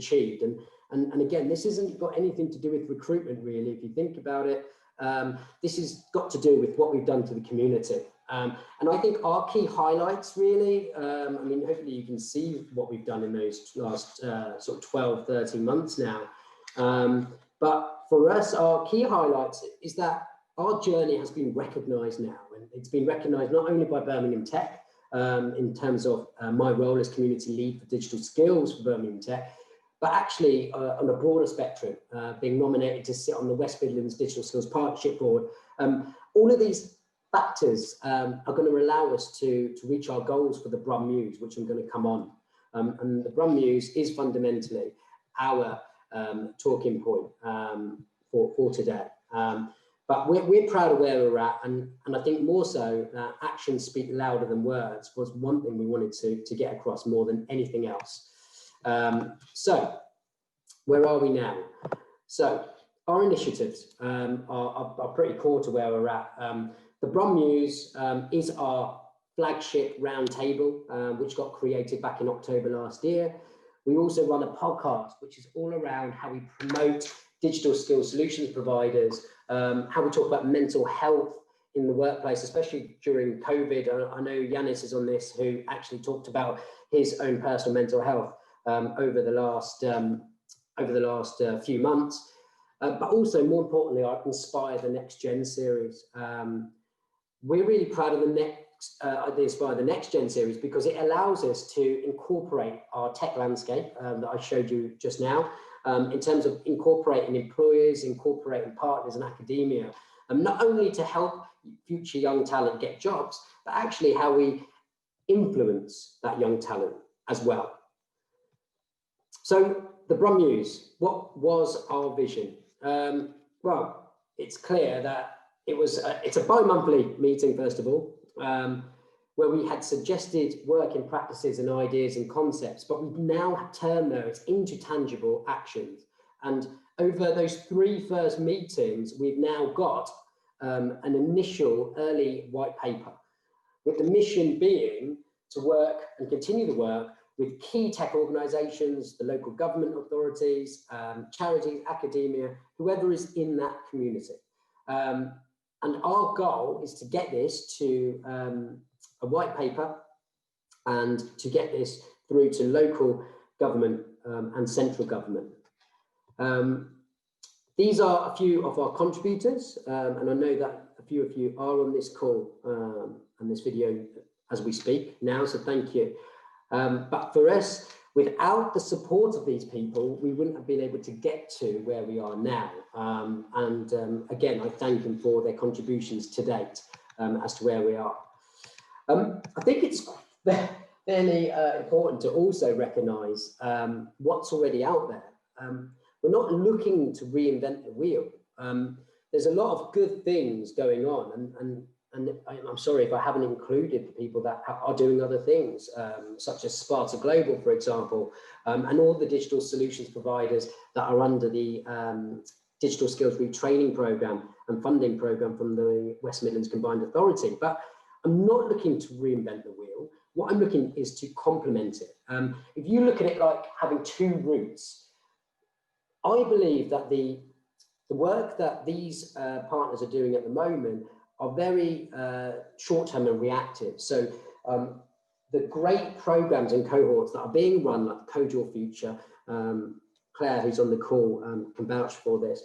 achieved. And again, this hasn't got anything to do with recruitment, really. If you think about it, this has got to do with what we've done to the community. And I think our key highlights, really, I mean, hopefully you can see what we've done in those last sort of 12, 13 months now. But for us, our key highlights is that our journey has been recognised now. And it's been recognised not only by Birmingham Tech, in terms of my role as community lead for digital skills for Birmingham Tech, but actually on a broader spectrum, being nominated to sit on the West Midlands Digital Skills Partnership Board. All of these factors are going to allow us to reach our goals for the Brum Muse, which I'm going to come on. And the Brum Muse is fundamentally our talking point for today. But we're proud of where we're at, and I think more so that actions speak louder than words was one thing we wanted to get across more than anything else. So where are we now? So our initiatives are pretty core to where we're at. The Brum Muse is our flagship roundtable, which got created back in October last year. We also run a podcast, which is all around how we promote digital skills solutions providers, how we talk about mental health in the workplace, especially during COVID. I know Yanis is on this, who actually talked about his own personal mental health over the last few months. But also, more importantly, our Inspire the Next Gen series. We're really proud of the Inspire the Next Gen series because it allows us to incorporate our tech landscape that I showed you just now, in terms of incorporating employers, incorporating partners and academia, not only to help future young talent get jobs, but actually how we influence that young talent as well. So the Brum Muse, what was our vision? Well, it's clear that it's a bi-monthly meeting, first of all, where we had suggested working practices and ideas and concepts, but we've now turned those into tangible actions. And over those 3 first meetings, we've now got an initial early white paper, with the mission being to work and continue the work with key tech organisations, the local government authorities, charities, academia, whoever is in that community. And our goal is to get this to a white paper and to get this through to local government and central government. These are a few of our contributors, and I know that a few of you are on this call and this video as we speak now, so thank you. But for us, without the support of these people, we wouldn't have been able to get to where we are now. Again, I thank them for their contributions to date as to where we are. I think it's fairly important to also recognise what's already out there. We're not looking to reinvent the wheel. There's a lot of good things going on, and I'm sorry if I haven't included the people that are doing other things, such as Sparta Global, for example, and all the digital solutions providers that are under the Digital Skills Retraining Programme and funding programme from the West Midlands Combined Authority. But I'm not looking to reinvent the wheel. What I'm looking is to complement it. If you look at it like having 2 routes, I believe that the work that these partners are doing at the moment are very short-term and reactive. So the great programs and cohorts that are being run, like Code Your Future, Claire, who's on the call, can vouch for this.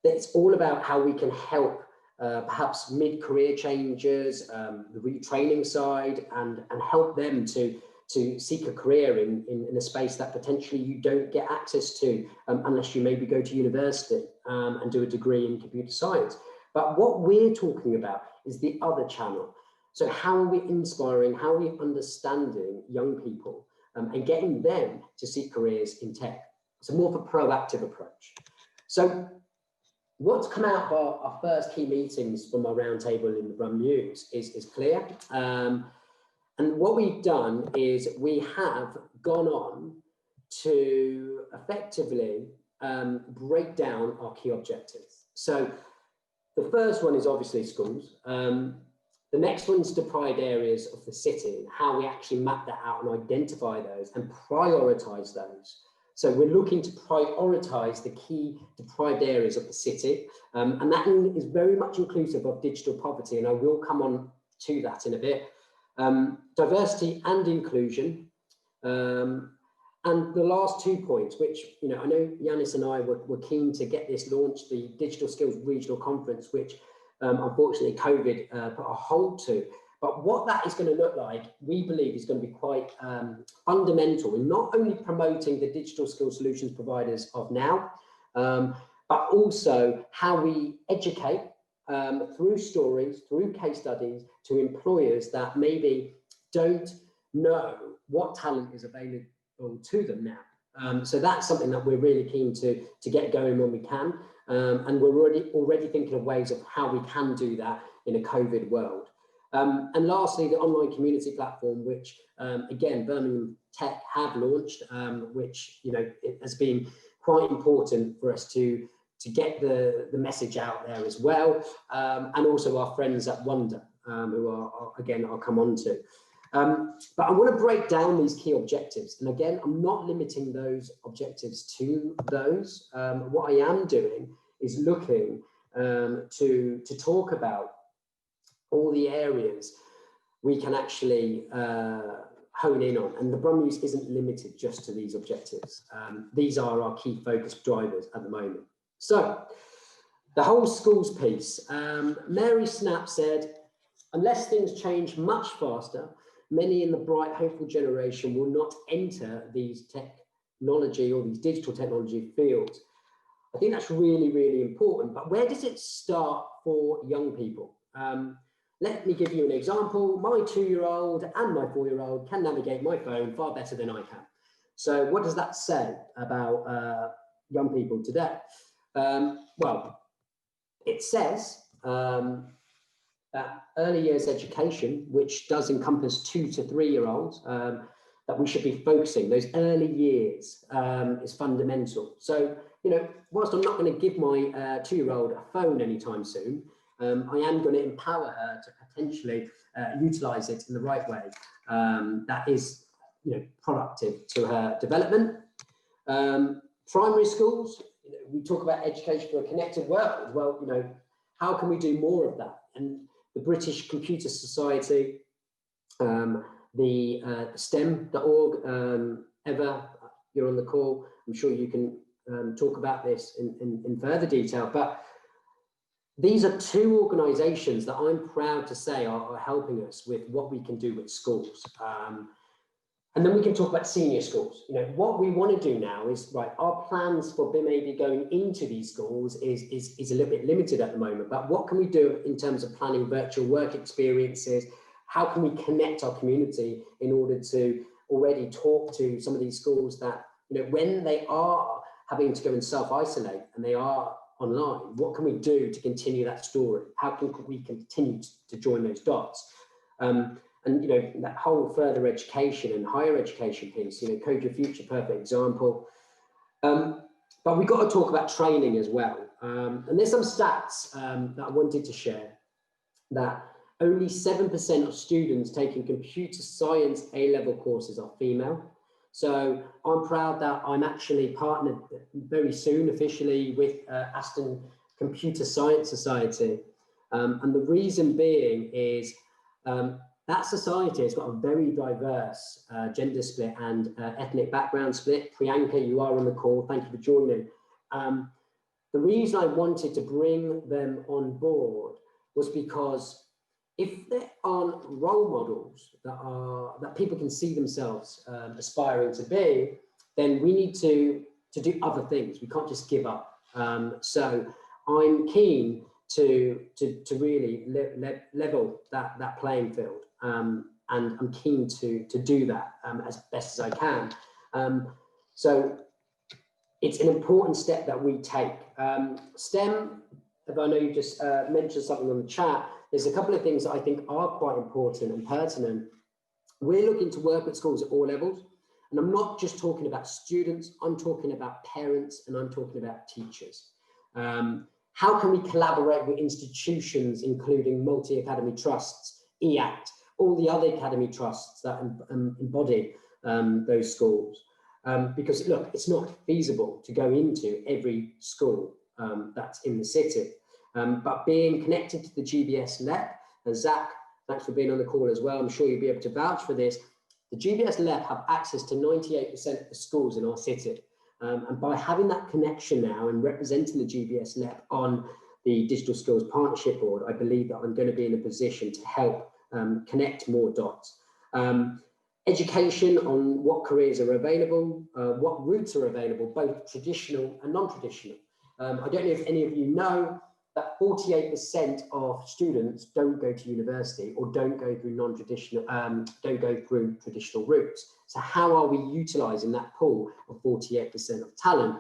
It's all about how we can help perhaps mid-career changers, the retraining side, and help them to seek a career in a space that potentially you don't get access to unless you maybe go to university and do a degree in computer science. But what we're talking about is the other channel. So how are we inspiring, how are we understanding young people and getting them to seek careers in tech? So more of a proactive approach. So what's come out of our first key meetings from our roundtable in the Brum Muse is clear. And what we've done is we have gone on to effectively break down our key objectives. So the first one is obviously schools. The next one's deprived areas of the city, and how we actually map that out and identify those and prioritise those. So we're looking to prioritise the key deprived areas of the city, and that is very much inclusive of digital poverty, and I will come on to that in a bit. Diversity and inclusion, and the last 2 points, which, you know, I know Yanis and I were keen to get this launched, the Digital Skills Regional Conference, which unfortunately COVID put a halt to. But what that is going to look like, we believe, is going to be quite fundamental in not only promoting the digital skill solutions providers of now, but also how we educate through stories, through case studies, to employers that maybe don't know what talent is available to them now. So that's something that we're really keen to get going when we can. And we're already thinking of ways of how we can do that in a COVID world. And lastly, the online community platform, which again, Birmingham Tech have launched, which, you know, it has been quite important for us to get the message out there as well, and also our friends at Wonder, who are again, I'll come on to. But I want to break down these key objectives. And again, I'm not limiting those objectives to those. What I am doing is looking to talk about all the areas we can actually hone in on. And the Brum Muse isn't limited just to these objectives. These are our key focus drivers at the moment. So the whole schools piece, Mary Snap said, unless things change much faster, many in the bright, hopeful generation will not enter these technology or these digital technology fields. I think that's really, really important. But where does it start for young people? Let me give you an example. My 2-year-old and my 4-year-old can navigate my phone far better than I can. So what does that say about young people today? Well, it says that early years education, which does encompass 2 to 3-year-olds, that we should be focusing. Those early years is fundamental. So, you know, whilst I'm not going to give my 2-year-old a phone anytime soon, I am going to empower her to potentially utilise it in the right way that is, you know, productive to her development. Primary schools, you know, we talk about education for a connected world. Well, you know, how can we do more of that? And the British Computer Society, the STEM.org, Eva, you're on the call. I'm sure you can talk about this in further detail, but these are 2 organisations that I'm proud to say are helping us with what we can do with schools. And then we can talk about senior schools. You know, what we want to do now is, right, our plans for maybe going into these schools is a little bit limited at the moment, but what can we do in terms of planning virtual work experiences? How can we connect our community in order to already talk to some of these schools that, you know, when they are having to go and self-isolate and they are online, what can we do to continue that story? How can we continue to join those dots? And, you know, that whole further education and higher education piece, you know, Code Your Future, perfect example. But we've got to talk about training as well. And there's some stats that I wanted to share, that only 7% of students taking computer science A-level courses are female. So I'm proud that I'm actually partnered very soon officially with Aston Computer Science Society. And the reason being is that society has got a very diverse gender split and ethnic background split. Priyanka, you are on the call. Thank you for joining. The reason I wanted to bring them on board was because if there aren't role models that people can see themselves aspiring to be, then we need to do other things. We can't just give up. So I'm keen to really level that playing field, and I'm keen to do that as best as I can. So it's an important step that we take. STEM, if I know you just mentioned something on the chat, there's a couple of things that I think are quite important and pertinent. We're looking to work with schools at all levels. And I'm not just talking about students, I'm talking about parents and I'm talking about teachers. How can we collaborate with institutions, including multi-academy trusts, EACT, all the other academy trusts that embody those schools? because look, it's not feasible to go into every school that's in the city. But being connected to the GBS LEP, and Zach, thanks for being on the call as well, I'm sure you'll be able to vouch for this. The GBS LEP have access to 98% of the schools in our city. And by having that connection now and representing the GBS LEP on the Digital Skills Partnership Board, I believe that I'm going to be in a position to help connect more dots. Education on what careers are available, what routes are available, both traditional and non-traditional. I don't know if any of you know that 48% of students don't go to university or don't go through non-traditional, don't go through traditional routes. So how are we utilising that pool of 48% of talent?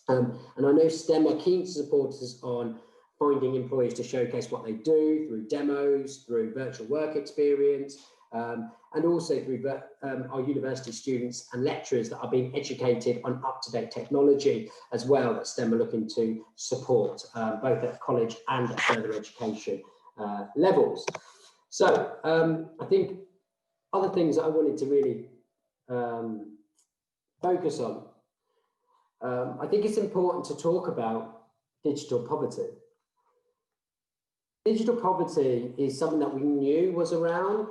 And I know STEM are keen to support us on finding employers to showcase what they do through demos, through virtual work experience, and also through our university students and lecturers that are being educated on up-to-date technology as well, that STEM are looking to support both at college and at further education levels. So I think other things that I wanted to really focus on, I think it's important to talk about digital poverty. Digital poverty is something that we knew was around,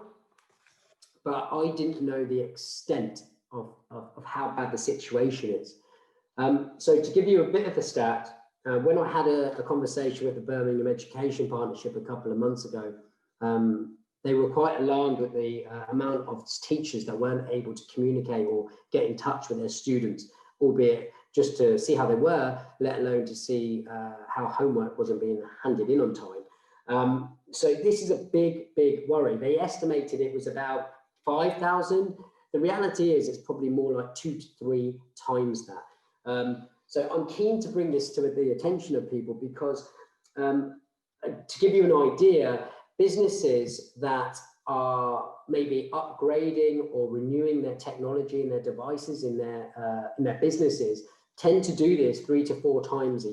but I didn't know the extent of how bad the situation is. So to give you a bit of a stat, when I had a conversation with the Birmingham Education Partnership a couple of months ago, they were quite alarmed with the amount of teachers that weren't able to communicate or get in touch with their students, albeit just to see how they were, let alone to see how homework wasn't being handed in on time. So this is a big, big worry. They estimated it was about 5,000. The reality is it's probably more like 2 to 3 times that. So I'm keen to bring this to the attention of people because to give you an idea, businesses that are maybe upgrading or renewing their technology and their devices in their businesses tend to do this 3 to 4 times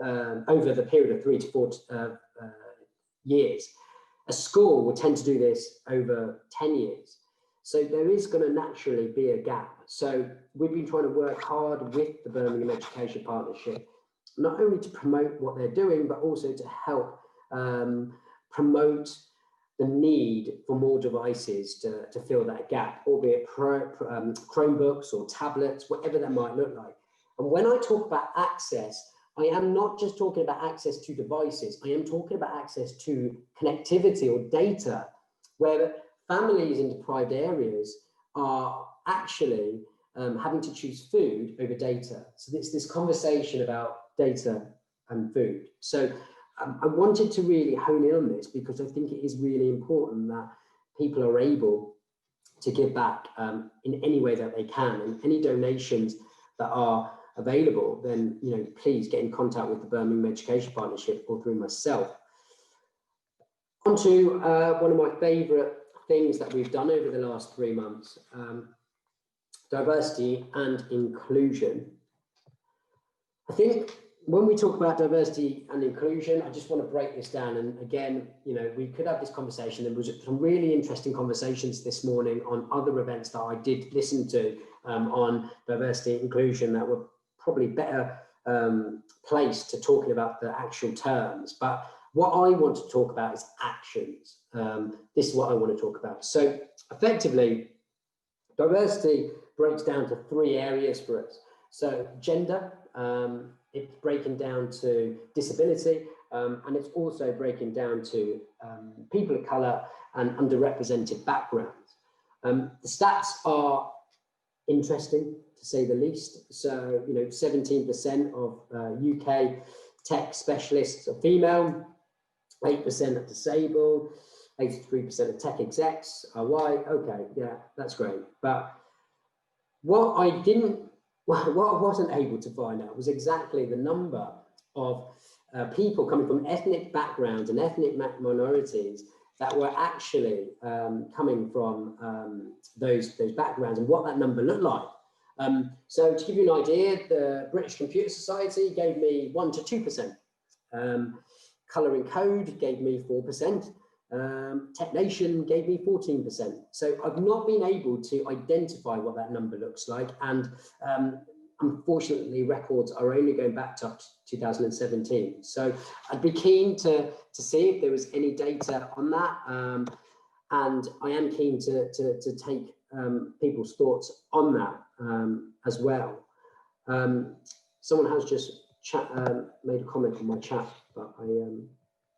over the period of 3 to 4 years. A school will tend to do this over 10 years. So there is going to naturally be a gap. So we've been trying to work hard with the Birmingham Education Partnership, not only to promote what they're doing, but also to help promote the need for more devices to fill that gap, albeit Chromebooks or tablets, whatever that might look like. And when I talk about access, I am not just talking about access to devices. I am talking about access to connectivity or data, where families in deprived areas are actually having to choose food over data. So it's this conversation about data and food. So I wanted to really hone in on this because I think it is really important that people are able to give back in any way that they can, and any donations that are available, then please get in contact with the Birmingham Education Partnership or through myself. On to one of my favourite things that we've done over the last 3 months, diversity and inclusion. I think when we talk about diversity and inclusion, I just want to break this down. And again, we could have this conversation. There was some really interesting conversations this morning on other events that I did listen to on diversity and inclusion that were probably better placed to talking about the actual terms. But what I want to talk about is actions. This is what I want to talk about. So effectively, diversity breaks down to 3 areas for us. So gender, it's breaking down to disability, and it's also breaking down to people of colour and underrepresented backgrounds. The stats are interesting, to say the least. So, 17% of UK tech specialists are female, 8% are disabled, 83% of tech execs are white. Okay, yeah, that's great. But what I wasn't able to find out was exactly the number of people coming from ethnic backgrounds and ethnic minorities that were actually coming from those backgrounds and what that number looked like. So to give you an idea, the British Computer Society gave me 1 to 2%. Colour and Code gave me 4%. Tech Nation gave me 14%. So I've not been able to identify what that number looks like. And unfortunately, records are only going back to up to 2017. So I'd be keen to see if there was any data on that. And I am keen to take people's thoughts on that as well. Someone has just made a comment on my chat, but I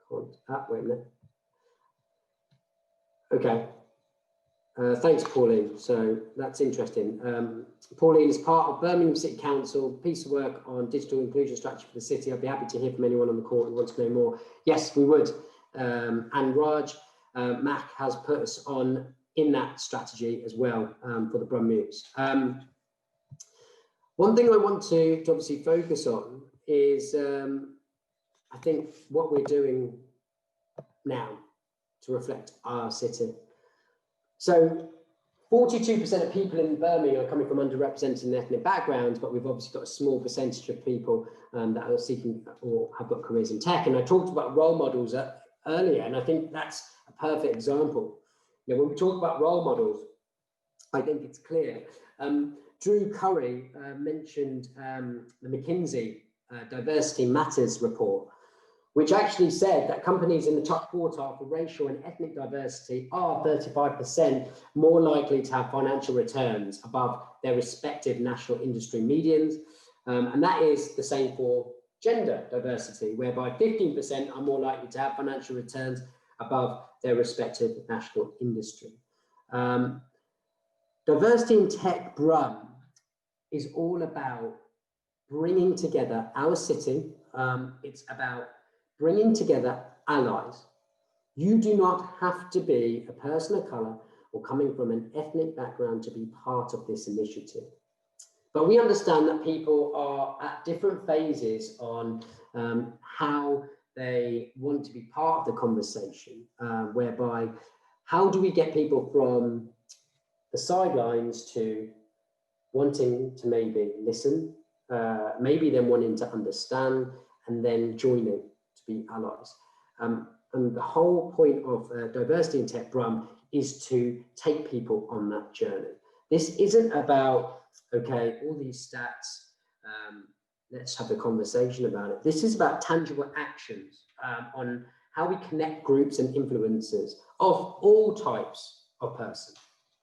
can't. Wait a minute. Okay. Thanks, Pauline. So that's interesting. Pauline is part of Birmingham City Council, piece of work on digital inclusion strategy for the city. I'd be happy to hear from anyone on the call who wants to know more. Yes, we would. And Raj Mack has put us on in that strategy as well for the Brum Muse. One thing I want to obviously focus on is I think what we're doing now to reflect our city. So 42% of people in Birmingham are coming from underrepresented ethnic backgrounds, but we've obviously got a small percentage of people that are seeking or have got careers in tech. And I talked about role models earlier, and I think that's a perfect example. You know, when we talk about role models, I think it's clear. Drew Curry mentioned the McKinsey Diversity Matters report, which actually said that companies in the top quartile for racial and ethnic diversity are 35% more likely to have financial returns above their respective national industry medians. And that is the same for gender diversity, whereby 15% are more likely to have financial returns above their respective national industry. Diversity in Tech Brum is all about bringing together our city. It's about bringing together allies. You do not have to be a person of colour or coming from an ethnic background to be part of this initiative. But we understand that people are at different phases on how they want to be part of the conversation, whereby how do we get people from the sidelines to wanting to maybe listen, maybe then wanting to understand, and then joining to be allies. And the whole point of Diversity in Tech Brum is to take people on that journey. This isn't about, okay, all these stats, let's have a conversation about it. This is about tangible actions on how we connect groups and influencers of all types of person.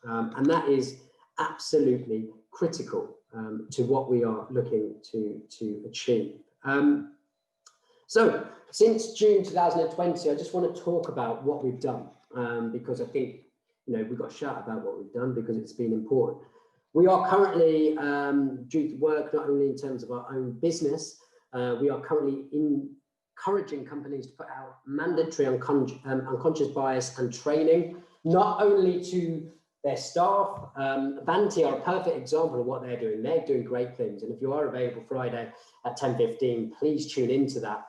And that is absolutely critical to what we are looking to achieve. So since June 2020, I just want to talk about what we've done because I think, you know, we've got to shout about what we've done because it's been important. We are currently, due to work, not only in terms of our own business, we are currently encouraging companies to put out mandatory unconscious bias and training, not only to their staff. Vanti are a perfect example of what they're doing. They're doing great things. And if you are available Friday at 10:15, please tune into that.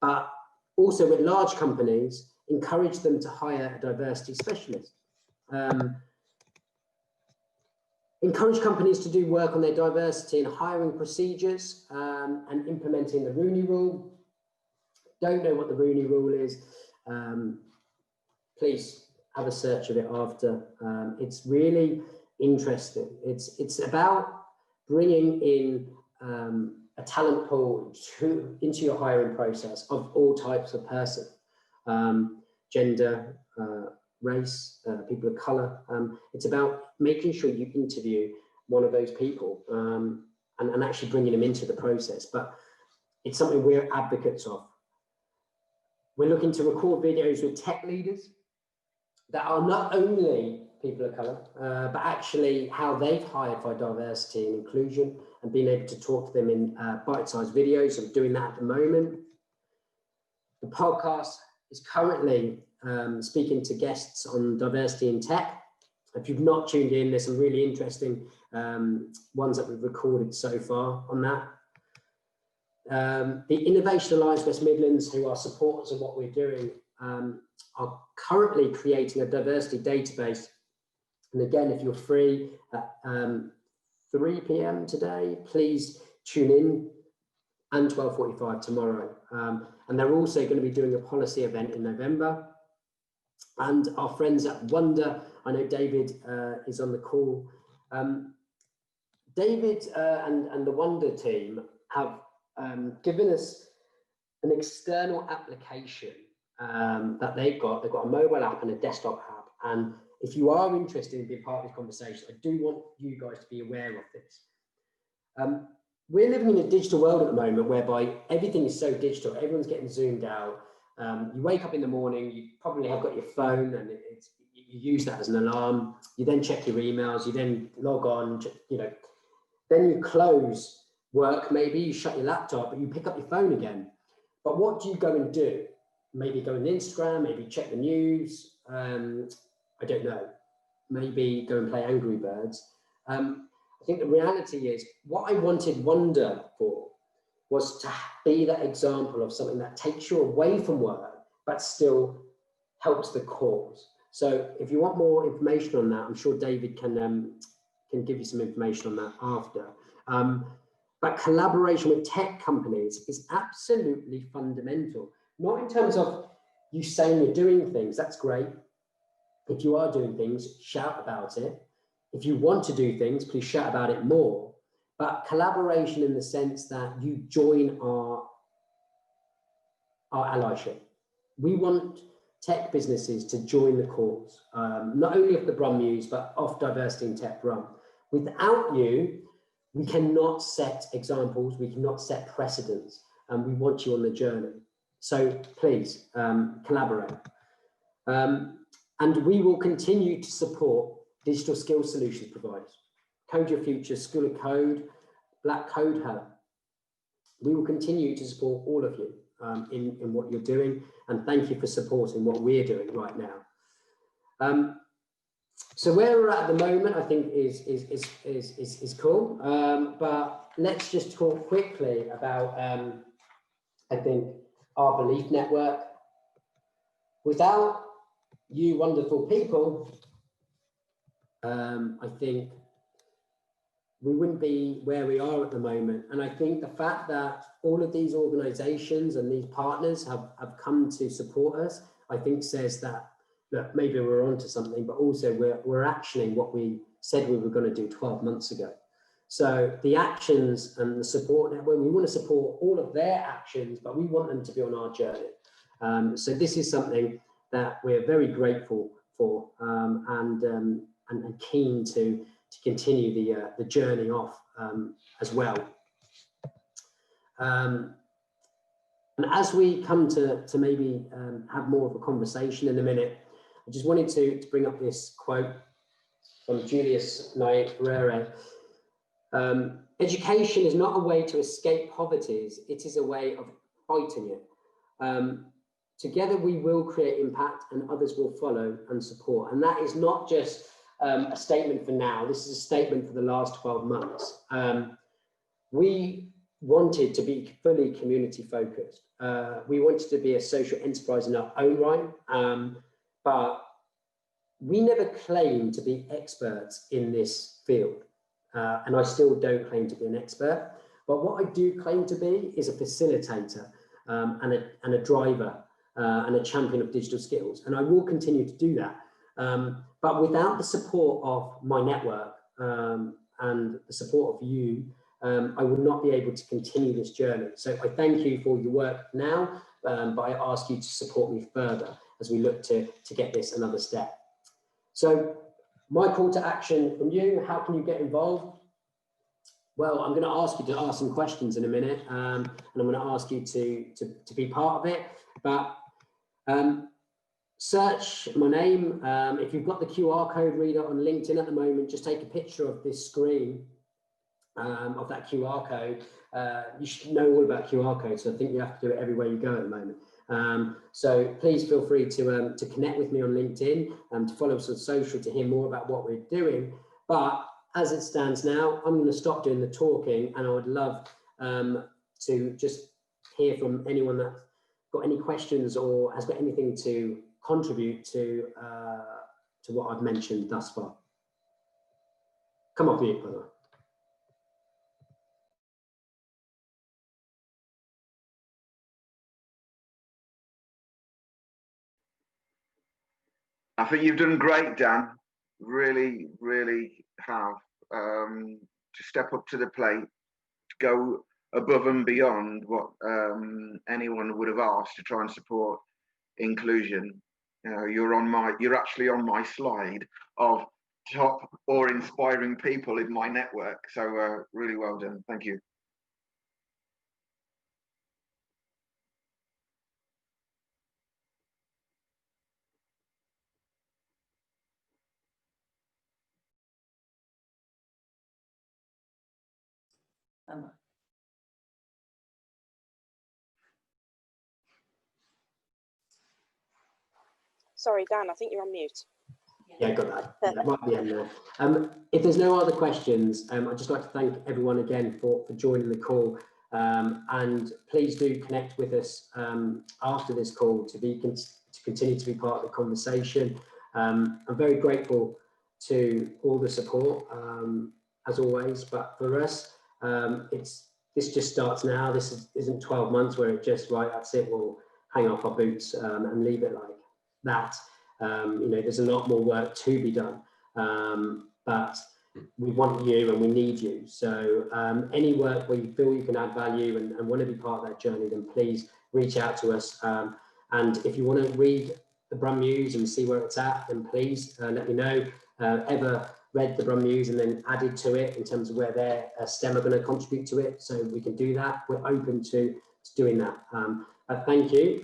But also with large companies, encourage them to hire a diversity specialist. Encourage companies to do work on their diversity and hiring procedures and implementing the Rooney Rule. Don't know what the Rooney Rule is? Please have a search of it after. It's really interesting. It's about bringing in a talent pool into your hiring process of all types of person, gender, race, people of colour. It's about making sure you interview one of those people and actually bringing them into the process. But it's something we're advocates of. We're looking to record videos with tech leaders that are not only people of colour, but actually how they've hired for diversity and inclusion and being able to talk to them in bite-sized videos. I'm doing that at the moment. The podcast is currently speaking to guests on diversity in tech. If you've not tuned in, there's some really interesting ones that we've recorded so far on that. The Innovation Alliance West Midlands, who are supporters of what we're doing, are currently creating a diversity database. And again, if you're free at 3 p.m. today, please tune in, and 12:45 tomorrow. And they're also going to be doing a policy event in November. and our friends at Wonder. I know David is on the call. David and the Wonder team have given us an external application that they've got. They've got a mobile app and a desktop app. And if you are interested in being part of this conversation, I do want you guys to be aware of this. We're living in a digital world at the moment whereby everything is so digital. Everyone's getting zoomed out. You wake up in the morning, you probably have got your phone and you use that as an alarm. You then check your emails, you then log on, then you close work, maybe you shut your laptop, but you pick up your phone again. But what do you go and do? Maybe go on Instagram, maybe check the news. I don't know. Maybe go and play Angry Birds. I think the reality is what I wanted Wonder for was to be that example of something that takes you away from work, but still helps the cause. So if you want more information on that, I'm sure David can give you some information on that after. But collaboration with tech companies is absolutely fundamental. Not in terms of you saying you're doing things, that's great. If you are doing things, shout about it. If you want to do things, please shout about it more. But collaboration in the sense that you join our allyship. We want tech businesses to join the cause, not only of the Brum Muse, but of Diversity in Tech Brum. Without you, we cannot set examples, we cannot set precedents, and we want you on the journey. So please collaborate. And we will continue to support digital skills solutions providers. Code Your Future, School of Code, Black Code Hub. We will continue to support all of you in what you're doing, and thank you for supporting what we're doing right now. So where we're at the moment, I think is cool. But let's just talk quickly about, I think, our belief network. Without you wonderful people, I think we wouldn't be where we are at the moment. And I think the fact that all of these organizations and these partners have come to support us, I think says that, look, maybe we're onto something, but also we're actioning what we said we were going to do 12 months ago. So the actions and the support network, we want to support all of their actions, but we want them to be on our journey. So this is something that we're very grateful for and keen to continue the journey off as well. And as we come to maybe have more of a conversation in a minute, I just wanted to bring up this quote from Julius Nyerere. Education is not a way to escape poverty, it is a way of fighting it. Together we will create impact and others will follow and support. And that is not just a statement for now, this is a statement for the last 12 months. We wanted to be fully community focused. We wanted to be a social enterprise in our own right, but we never claimed to be experts in this field. And I still don't claim to be an expert, but what I do claim to be is a facilitator and a driver and a champion of digital skills. And I will continue to do that. But without the support of my network and the support of you, I will not be able to continue this journey. So I thank you for your work now, but I ask you to support me further as we look to get this another step. So my call to action from you, how can you get involved? Well, I'm going to ask you to ask some questions in a minute, and I'm going to ask you to be part of it. But search my name. If you've got the QR code reader on LinkedIn at the moment, just take a picture of this screen of that QR code. You should know all about QR codes, so I think you have to do it everywhere you go at the moment. So please feel free to connect with me on LinkedIn and to follow us on social to hear more about what we're doing. But as it stands now, I'm going to stop doing the talking, and I would love to just hear from anyone that's got any questions or has got anything to contribute to what I've mentioned thus far. Come off mute, by the way. I think you've done great, Dan. Really, really have. To step up to the plate, to go above and beyond what anyone would have asked to try and support inclusion. You know, you're actually on my slide of top or inspiring people in my network. So really well done. Thank you. Sorry, Dan, I think you're on mute. Yeah, got that. That might be in there. If there's no other questions, I'd just like to thank everyone again for joining the call. And please do connect with us after this call to continue to be part of the conversation. I'm very grateful to all the support, as always, but for us, this just starts now. This isn't 12 months where it just, right, that's it, we'll hang off our boots and leave it like that. You know, there's a lot more work to be done, but we want you and we need you. So any work where you feel you can add value and want to be part of that journey, then please reach out to us. And if you want to read the Brum Muse and see where it's at, then please let me know. Ever read the Brum Muse and then added to it in terms of where their STEM are going to contribute to it, so we can do that. We're open to doing that. Thank you.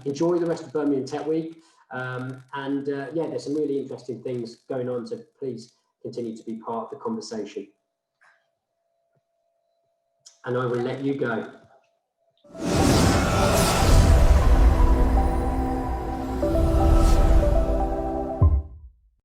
Enjoy the rest of Birmingham Tech Week. Yeah, there's some really interesting things going on, so please continue to be part of the conversation. And I will let you go.